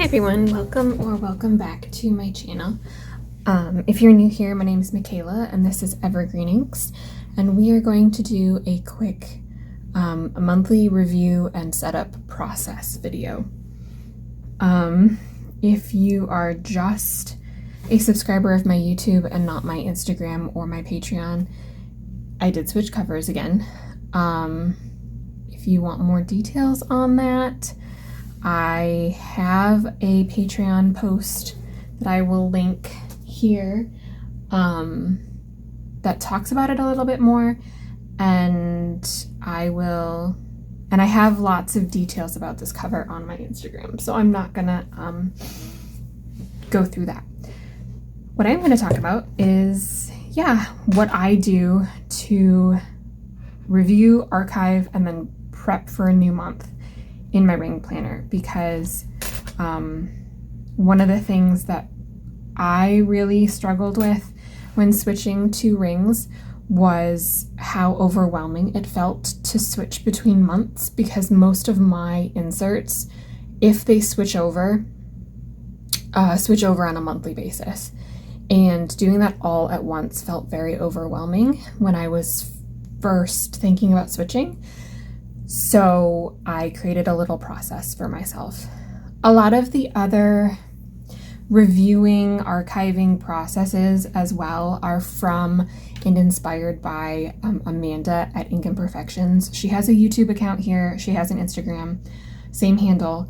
Hi everyone, welcome back to my channel. If you're new here, my name is Michaela and this is Evergreen Inks, and we are going to do a quick a monthly review and setup process video. If you are just a subscriber of my YouTube and not my Instagram or my Patreon, I did switch covers again. If you want more details on that, I have a Patreon post that I will link here that talks about it a little bit more, and I have lots of details about this cover on my Instagram, so I'm not gonna go through that. What I'm going to talk about is, what I do to review, archive, and then prep for a new month in my ring planner, because one of the things that I really struggled with when switching to rings was how overwhelming it felt to switch between months, because most of my inserts, if they switch over on a monthly basis. And doing that all at once felt very overwhelming when I was first thinking about switching. So I created a little process for myself. A lot of the other reviewing, archiving processes as well are from and inspired by Amanda at Inkimperfections. She has a YouTube account here. She has an Instagram, same handle.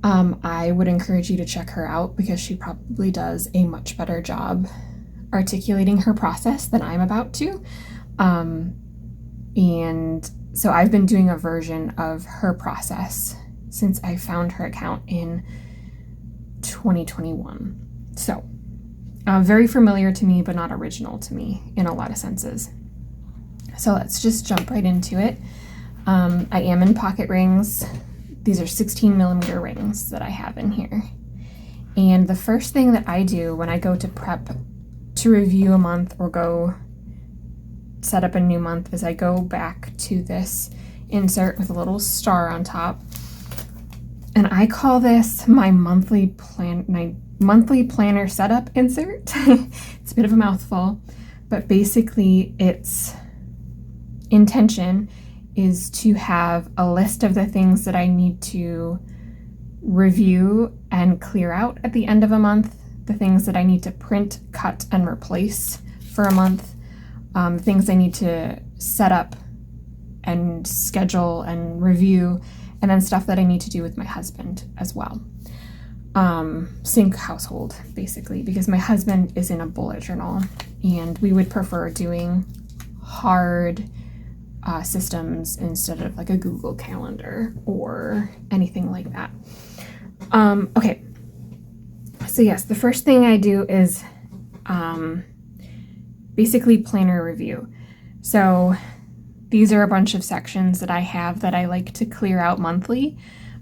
I would encourage you to check her out because she probably does a much better job articulating her process than I'm about to. And so I've been doing a version of her process since I found her account in 2021. So very familiar to me, but not original to me in a lot of senses. So let's just jump right into it. I am in pocket rings. These are 16mm rings that I have in here. And the first thing that I do when I go to prep to review a month or go set up a new month is I go back to this insert with a little star on top. And I call this my monthly planner setup insert. It's a bit of a mouthful, but basically its intention is to have a list of the things that I need to review and clear out at the end of a month, the things that I need to print, cut, and replace for a month, things I need to set up and schedule and review, and then stuff that I need to do with my husband as well. Sync household, basically, because my husband is in a bullet journal, and we would prefer doing hard systems instead of like a Google Calendar or anything like that. Okay, so yes, the first thing I do is basically planner review. So these are a bunch of sections that I have that I like to clear out monthly.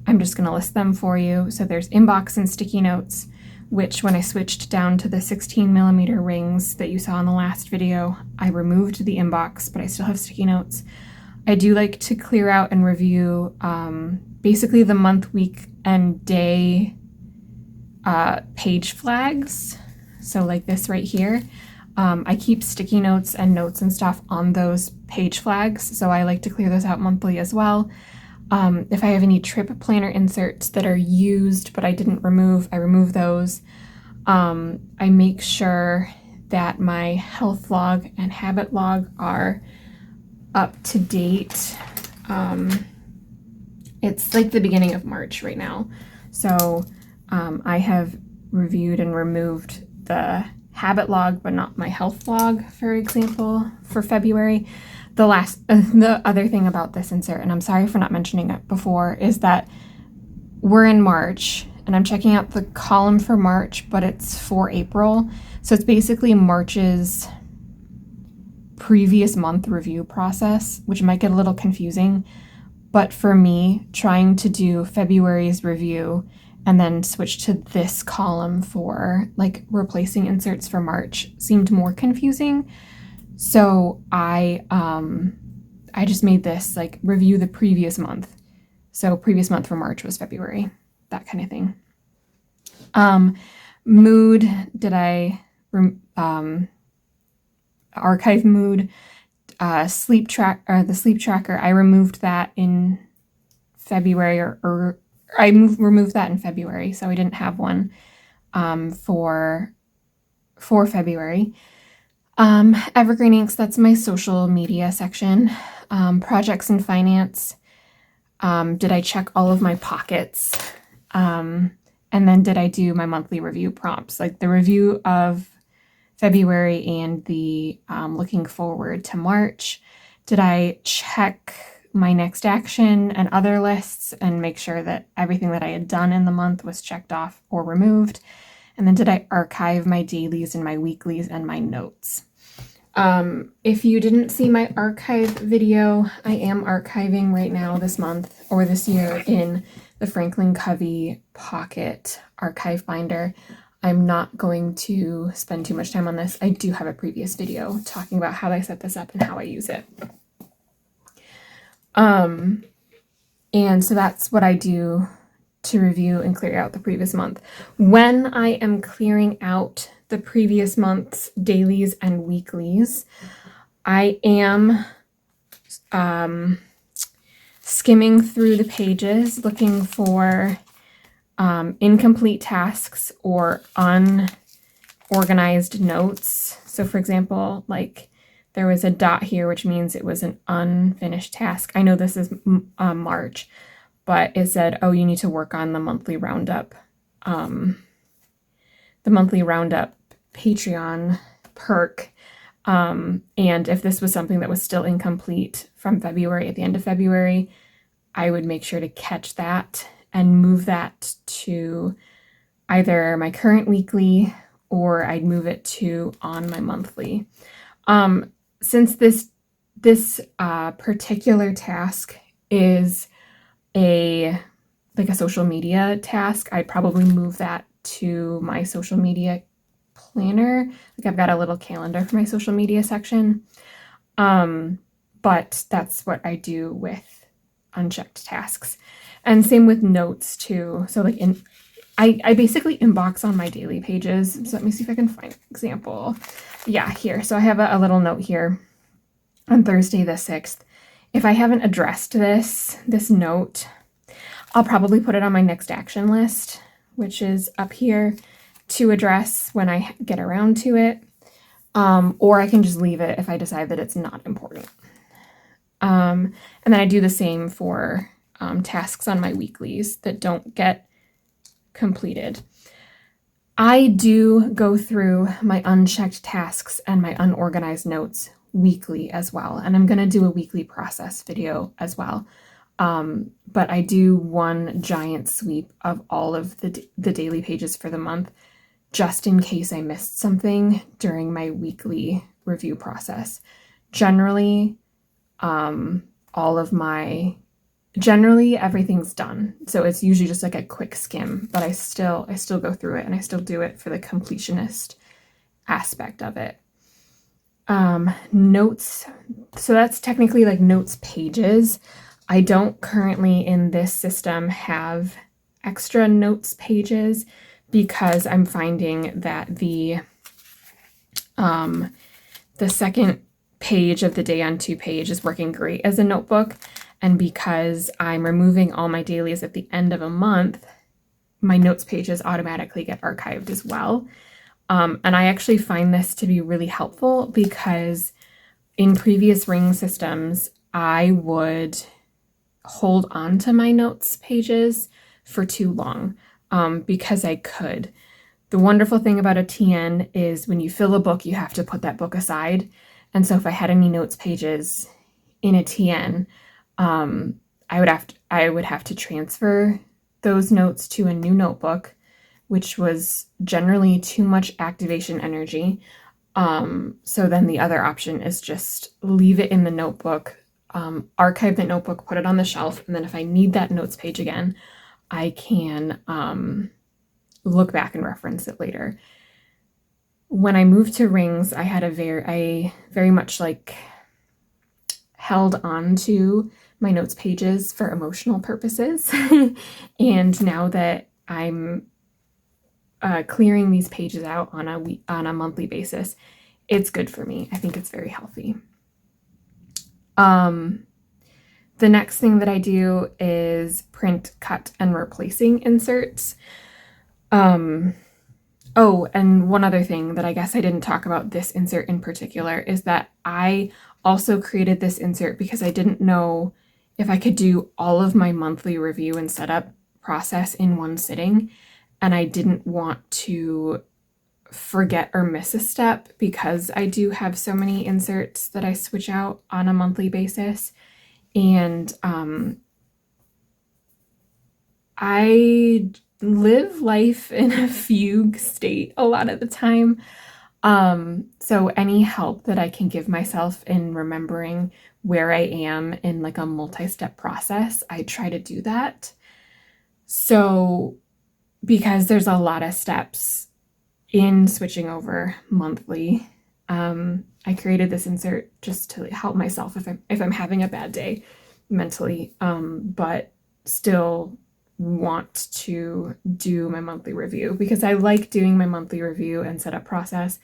I'm just going to list them for you. So there's inbox and sticky notes, which when I switched down to the 16mm rings that you saw in the last video, I removed the inbox, but I still have sticky notes. I do like to clear out and review basically the month, week, and day page flags. So like this right here. I keep sticky notes and notes and stuff on those page flags, so I like to clear those out monthly as well. If I have any trip planner inserts that are used but I didn't remove, I remove those. I make sure that my health log and habit log are up to date. It's like the beginning of March right now, so I have reviewed and removed the habit log but not my health log, for example, for February. The other thing about this insert, and I'm sorry for not mentioning it before, is that we're in March and I'm checking out the column for March, but it's for April. So it's basically March's previous month review process, which might get a little confusing. But for me, trying to do February's review and then switch to this column for like replacing inserts for March seemed more confusing. So I just made this like review the previous month. So previous month for March was February, that kind of thing. Mood, did I archive mood? The sleep tracker, I removed that in February, or I removed that in February, so I didn't have one for February. Evergreen Inks, that's my social media section. Projects and finance, did I check all of my pockets? And then did I do my monthly review prompts, like the review of February and the looking forward to March? Did I check my next action and other lists and make sure that everything that I had done in the month was checked off or removed? And then did I archive my dailies and my weeklies and my notes? If you didn't see my archive video, I am archiving right now this month or this year in the Franklin Covey Pocket Archive Binder. I'm not going to spend too much time on this. I do have a previous video talking about how I set this up and how I use it. And so that's what I do to review and clear out the previous month. When I am clearing out the previous month's dailies and weeklies, I am skimming through the pages looking for incomplete tasks or unorganized notes. So for example, like there was a dot here, which means it was an unfinished task. I know this is March, but it said, oh, you need to work on the monthly roundup Patreon perk. And if this was something that was still incomplete from February, at the end of February, I would make sure to catch that and move that to either my current weekly or I'd move it to on my monthly. Since this particular task is a social media task, I'd probably move that to my social media planner. Like I've got a little calendar for my social media section. But that's what I do with unchecked tasks. And same with notes too. So like I basically inbox on my daily pages. So let me see if I can find an example. Yeah, here. So I have a little note here on Thursday the 6th. If I haven't addressed this note, I'll probably put it on my next action list, which is up here to address when I get around to it. Or I can just leave it if I decide that it's not important. And then I do the same for tasks on my weeklies that don't get completed. I do go through my unchecked tasks and my unorganized notes weekly as well. And I'm going to do a weekly process video as well. But I do one giant sweep of all of the daily pages for the month, just in case I missed something during my weekly review process. Generally, generally everything's done. So it's usually just like a quick skim, but I still go through it and I still do it for the completionist aspect of it. Notes. So that's technically like notes pages. I don't currently in this system have extra notes pages because I'm finding that the second page of the day on 2 page is working great as a notebook. And because I'm removing all my dailies at the end of a month, my notes pages automatically get archived as well. And I actually find this to be really helpful because in previous ring systems, I would hold on to my notes pages for too long because I could. The wonderful thing about a TN is when you fill a book, you have to put that book aside. And so if I had any notes pages in a TN, I would have to transfer those notes to a new notebook, which was generally too much activation energy. So then the other option is just leave it in the notebook, archive the notebook, put it on the shelf, and then if I need that notes page again, I can look back and reference it later. When I moved to rings, I had I very much like held on to my notes pages for emotional purposes. And now that I'm clearing these pages out on a monthly basis, it's good for me. I think it's very healthy. The next thing that I do is print, cut, and replacing inserts. Oh, and one other thing that I guess I didn't talk about this insert in particular is that I also created this insert because I didn't know if I could do all of my monthly review and setup process in one sitting, and I didn't want to forget or miss a step because I do have so many inserts that I switch out on a monthly basis. And I live life in a fugue state a lot of the time. So any help that I can give myself in remembering where I am in like a multi-step process, I try to do that. So because there's a lot of steps in switching over monthly, I created this insert just to help myself if I'm having a bad day mentally, but still want to do my monthly review because I like doing my monthly review and setup process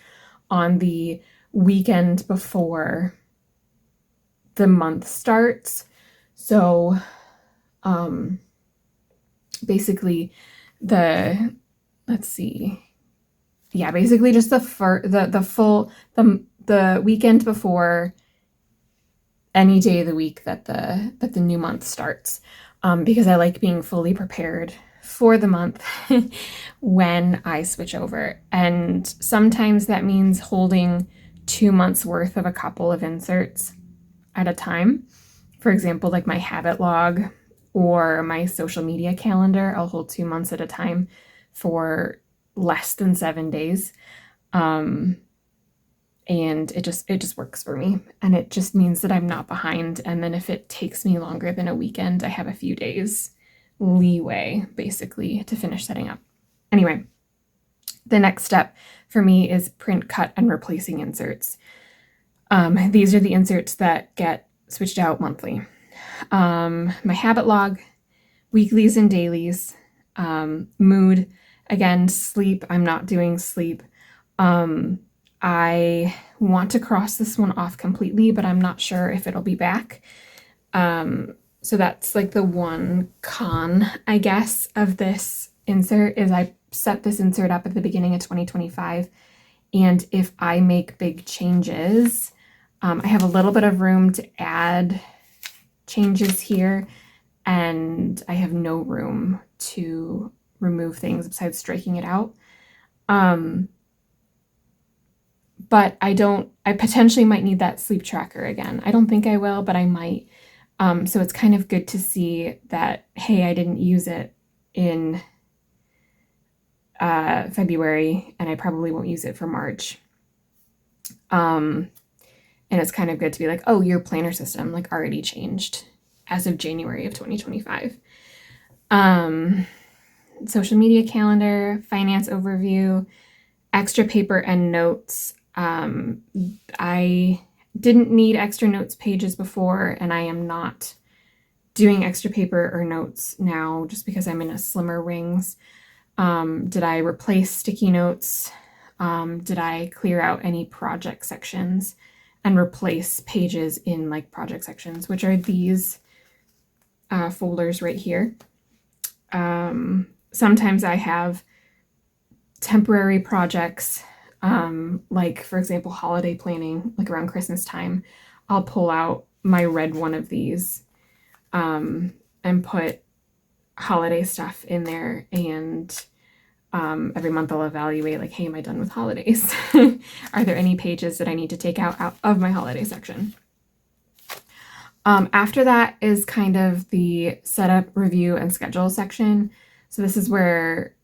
on the weekend before the month starts. So basically basically just the weekend before any day of the week that the new month starts, because I like being fully prepared for the month when I switch over. And sometimes that means holding 2 months worth of a couple of inserts at a time. For example, like my habit log or my social media calendar, I'll hold 2 months at a time for less than 7 days. And it just works for me. And it just means that I'm not behind. And then if it takes me longer than a weekend, I have a few days leeway basically to finish setting up. Anyway, the next step for me is print, cut, and replacing inserts. These are the inserts that get switched out monthly. My habit log, weeklies and dailies, mood, again, sleep. I'm not doing sleep. I want to cross this one off completely, but I'm not sure if it'll be back. So that's like the one con, I guess, of this insert is I set this insert up at the beginning of 2025. And if I make big changes, I have a little bit of room to add changes here, and I have no room to remove things besides striking it out. But I potentially might need that sleep tracker again. I don't think I will, but I might. So it's kind of good to see that, hey, I didn't use it in February, and I probably won't use it for March. And it's kind of good to be like, oh, your planner system like already changed as of January of 2025. Social media calendar, finance overview, extra paper and notes. I didn't need extra notes pages before, and I am not doing extra paper or notes now just because I'm in a slimmer rings. Did I replace sticky notes? Did I clear out any project sections and replace pages in like project sections, which are these folders right here. Sometimes I have temporary projects, like for example, holiday planning, like around Christmas time, I'll pull out my red one of these, and put holiday stuff in there. And every month I'll evaluate like, hey, am I done with holidays? Are there any pages that I need to take out of my holiday section? After that is kind of the setup, review, and schedule section. So this is where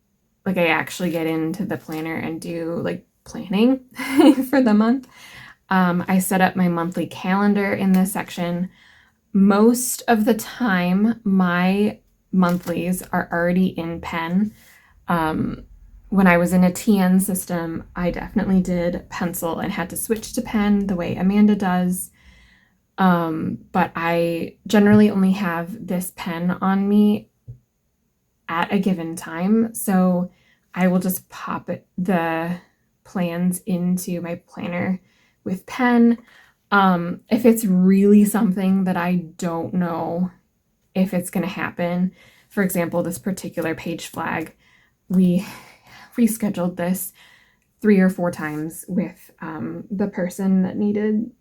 like I actually get into the planner and do like planning for the month. I set up my monthly calendar in this section. Most of the time, my monthlies are already in pen. When I was in a TN system, I definitely did pencil and had to switch to pen the way Amanda does. But I generally only have this pen on me at a given time. So I will just pop the plans into my planner with pen. If it's really something that I don't know if it's going to happen, for example, this particular page flag, we rescheduled this 3 or 4 times with the person that needed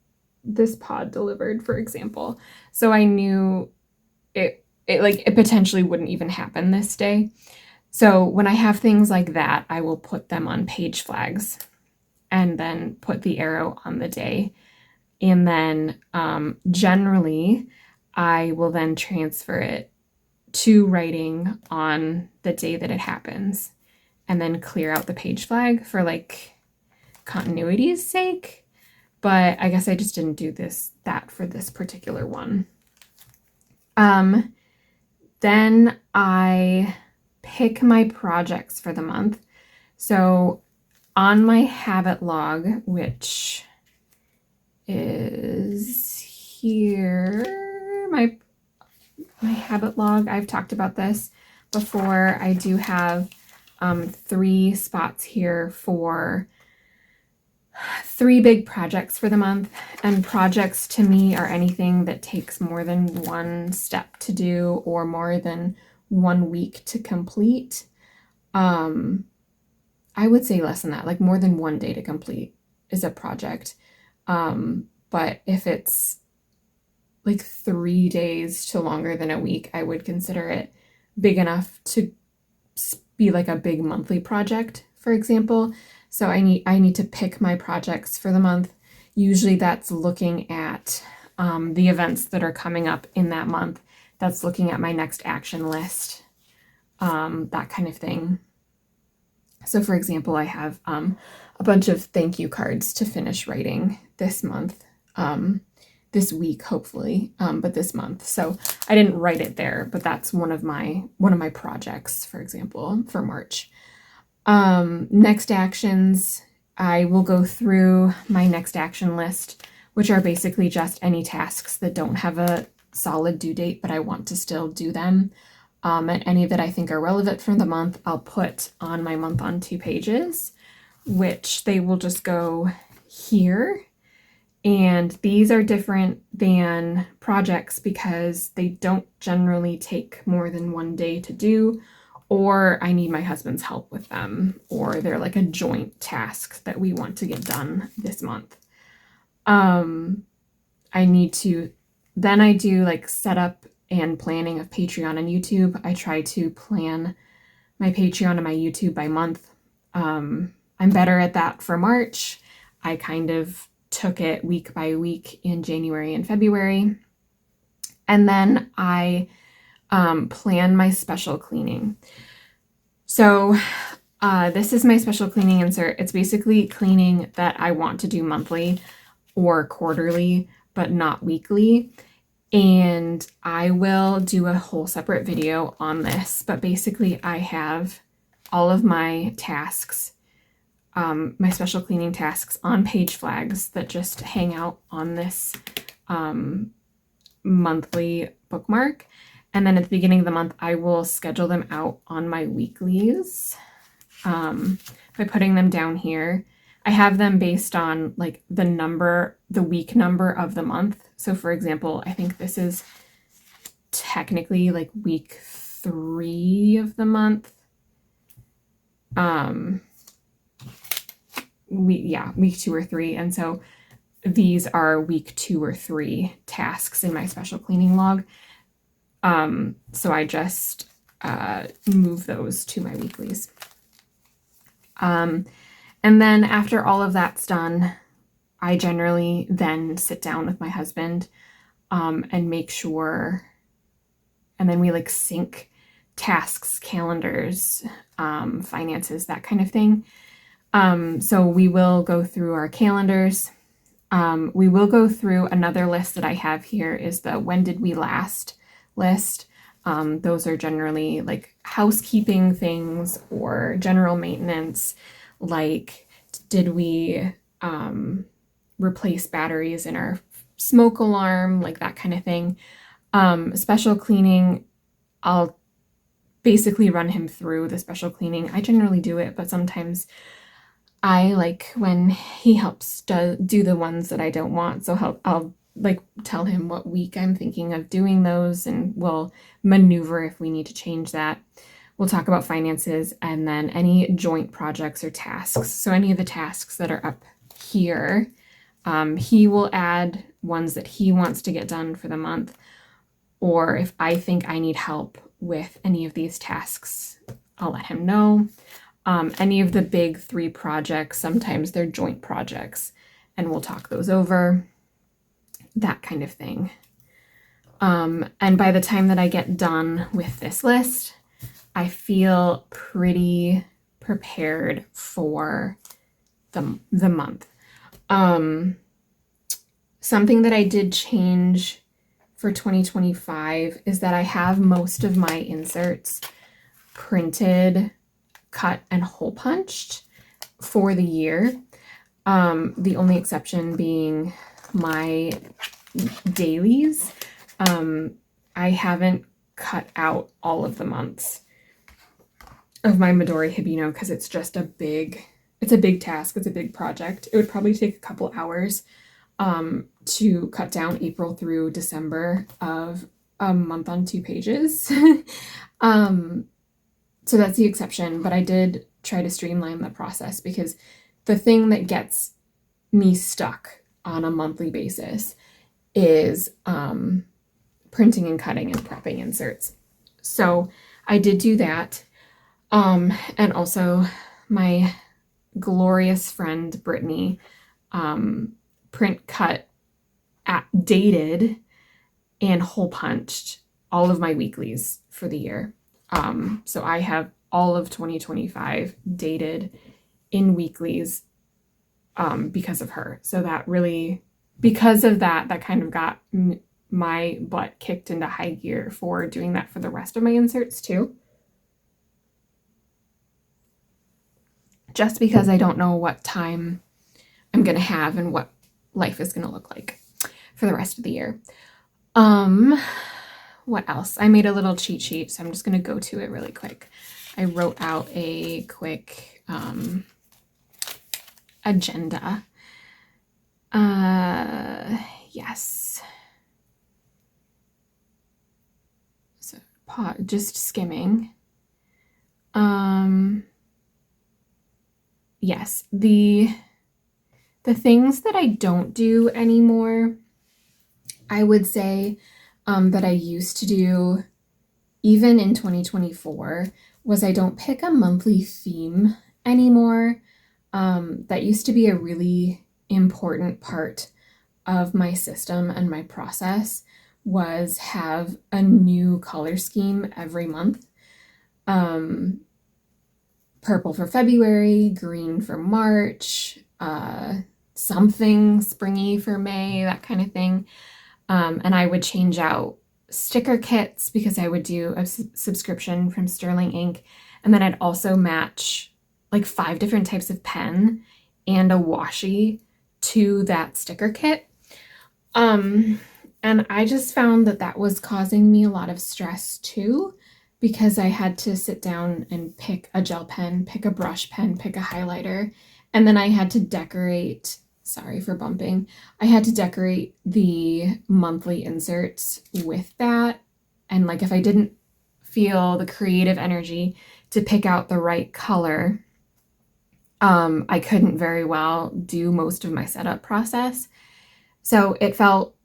this pod delivered, for example. So I knew it potentially wouldn't even happen this day. So when I have things like that, I will put them on page flags and then put the arrow on the day. And then generally, I will then transfer it to writing on the day that it happens and then clear out the page flag for like continuity's sake. But I guess I just didn't do that for this particular one. Then I pick my projects for the month. So on my habit log, which is here, my habit log, I've talked about this before. I do have 3 spots here for 3 big projects for the month, and projects to me are anything that takes more than 1 step to do or more than 1 week to complete. I would say less than that, like more than 1 day to complete is a project. But if it's like 3 days to longer than a week, I would consider it big enough to be like a big monthly project, for example. So I need to pick my projects for the month. Usually that's looking at the events that are coming up in that month. That's looking at my next action list, that kind of thing. So for example, I have a bunch of thank you cards to finish writing this month, this week, hopefully, but this month. So I didn't write it there, but that's one of my projects, for example, for March. Next actions, I will go through my next action list, which are basically just any tasks that don't have a solid due date, but I want to still do them. And any that I think are relevant for the month, I'll put on my month on 2 pages, which they will just go here. And these are different than projects because they don't generally take more than 1 day to do, or I need my husband's help with them, or they're like a joint task that we want to get done this month. Then I do like setup and planning of Patreon and YouTube. I try to plan my Patreon and my YouTube by month. I'm better at that for March. I kind of took it week by week in January and February. And then I plan my special cleaning. So this is my special cleaning insert. It's basically cleaning that I want to do monthly or quarterly, but not weekly. And I will do a whole separate video on this, but basically I have all of my tasks, my special cleaning tasks on page flags that just hang out on this monthly bookmark. And then at the beginning of the month, I will schedule them out on my weeklies by putting them down here. I have them based on like the week number of the month. So for example, I think this is technically like week 3 of the month. Week 2 or 3. And so these are week 2 or 3 tasks in my special cleaning log. So I just move those to my weeklies. And then after all of that's done, I generally then sit down with my husband and make sure, and then we like sync tasks, calendars, finances, that kind of thing. So we will go through our calendars. We will go through another list that I have here is the when did we last list. Those are generally like housekeeping things or general maintenance, like did we replace batteries in our smoke alarm, like that kind of thing. Special cleaning, I'll basically run him through the special cleaning. I generally do it, but sometimes I like when he helps do the ones that I don't want. So I'll like tell him what week I'm thinking of doing those, and we'll maneuver if we need to change that. We'll talk about finances, and then any joint projects or tasks. So any of the tasks that are up here, he will add ones that he wants to get done for the month, or if I think I need help with any of these tasks, I'll let him know. Any of the big 3 projects, sometimes they're joint projects, and we'll talk those over, that kind of thing. And by the time that I get done with this list, I feel pretty prepared for the month. Something that I did change for 2025 is that I have most of my inserts printed, cut, and hole punched for the year. The only exception being my dailies. I haven't cut out all of the months of my Midori Hibino because it's just a big task. It's a big project. It would probably take a couple hours to cut down April through December of a month on 2 pages. So that's the exception, but I did try to streamline the process because the thing that gets me stuck on a monthly basis is printing and cutting and prepping inserts. So I did do that. And also my glorious friend Brittany print cut dated and hole punched all of my weeklies for the year. So I have all of 2025 dated in weeklies because of her. So that really, because of that kind of got my butt kicked into high gear for doing that for the rest of my inserts too. Just because I don't know what time I'm going to have and what life is going to look like for the rest of the year. What else? I made a little cheat sheet, so I'm just going to go to it really quick. I wrote out a quick agenda. Yes. So just skimming. Yes, the things that I don't do anymore, I would say that I used to do even in 2024 was I don't pick a monthly theme anymore. That used to be a really important part of my system and my process, was have a new color scheme every month. Purple for February, green for March, something springy for May, that kind of thing. And I would change out sticker kits because I would do a subscription from Sterling Ink. And then I'd also match like 5 different types of pen and a washi to that sticker kit. And I just found that was causing me a lot of stress too, because I had to sit down and pick a gel pen, pick a brush pen, pick a highlighter, and then I had to decorate, sorry for bumping, I had to decorate the monthly inserts with that. And like if I didn't feel the creative energy to pick out the right color, I couldn't very well do most of my setup process. So it felt,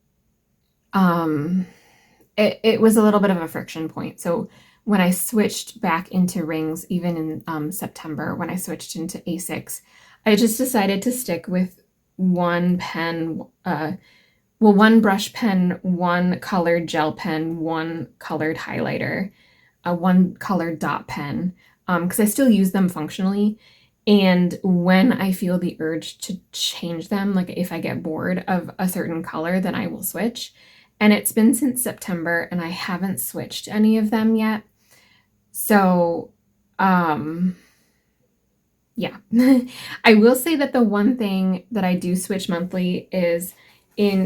it was a little bit of a friction point. So when I switched back into rings, even in September, when I switched into A6, I just decided to stick with one pen, one brush pen, one colored gel pen, one colored highlighter, one colored dot pen, because I still use them functionally. And when I feel the urge to change them, like if I get bored of a certain color, then I will switch. And it's been since September and I haven't switched any of them yet. So, yeah. I will say that the one thing that I do switch monthly is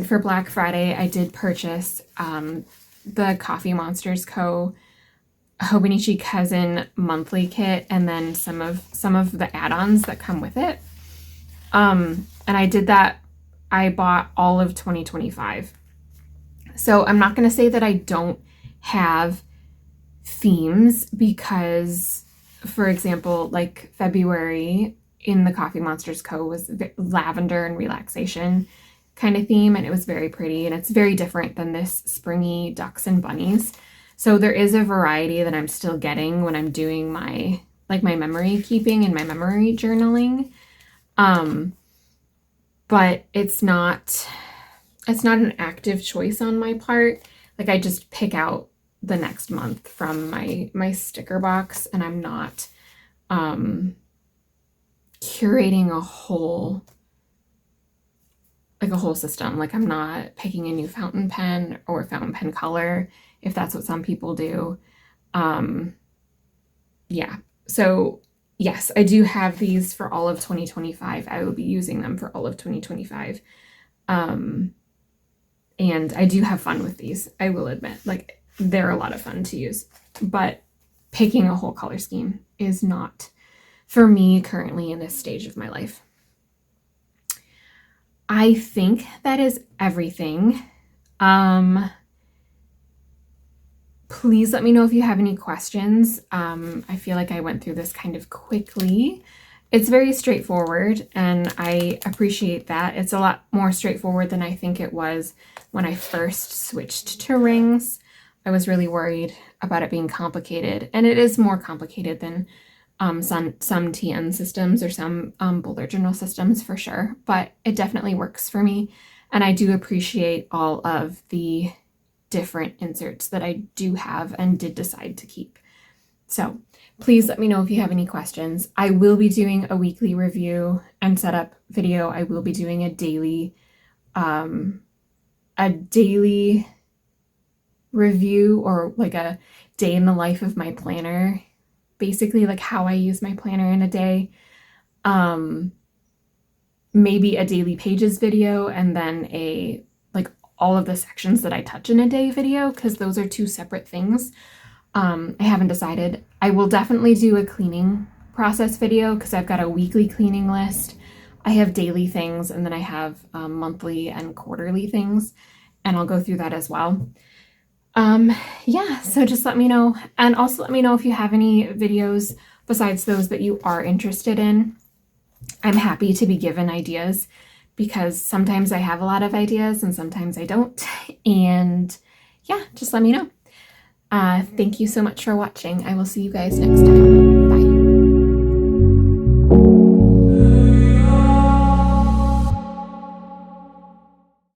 for Black Friday, I did purchase the Coffee Monsters Co. Hobonichi Cousin monthly kit and then some of the add-ons that come with it. And I did that. I bought all of 2025. So I'm not going to say that I don't have themes because, for example, like February in the Coffee Monsters Co. was lavender and relaxation kind of theme, and it was very pretty, and it's very different than this springy ducks and bunnies. So there is a variety that I'm still getting when I'm doing my memory keeping and my memory journaling. But it's not an active choice on my part. Like, I just pick out the next month from my sticker box, and I'm not curating a whole system. Like, I'm not picking a new fountain pen or fountain pen color, if that's what some people do. Yeah. So yes, I do have these for all of 2025. I will be using them for all of 2025. And I do have fun with these, I will admit. Like, they're a lot of fun to use. But picking a whole color scheme is not for me currently in this stage of my life. I think that is everything. Please let me know if you have any questions. I feel like I went through this kind of quickly. It's very straightforward, and I appreciate that. It's a lot more straightforward than I think it was when I first switched to rings. I was really worried about it being complicated, and it is more complicated than some TN systems or some bullet journal systems for sure, but it definitely works for me, and I do appreciate all of the different inserts that I do have and did decide to keep. So please let me know if you have any questions. I will be doing a weekly review and setup video. I will be doing a daily review, or like a day in the life of my planner, basically like how I use my planner in a day. Maybe a daily pages video, and then a like all of the sections that I touch in a day video, because those are two separate things. I haven't decided. I will definitely do a cleaning process video because I've got a weekly cleaning list. I have daily things, and then I have monthly and quarterly things, and I'll go through that as well. Yeah, so just let me know, and also let me know if you have any videos besides those that you are interested in. I'm happy to be given ideas, because sometimes I have a lot of ideas and sometimes I don't, and yeah, just let me know. Thank you so much for watching. I will see you guys next time.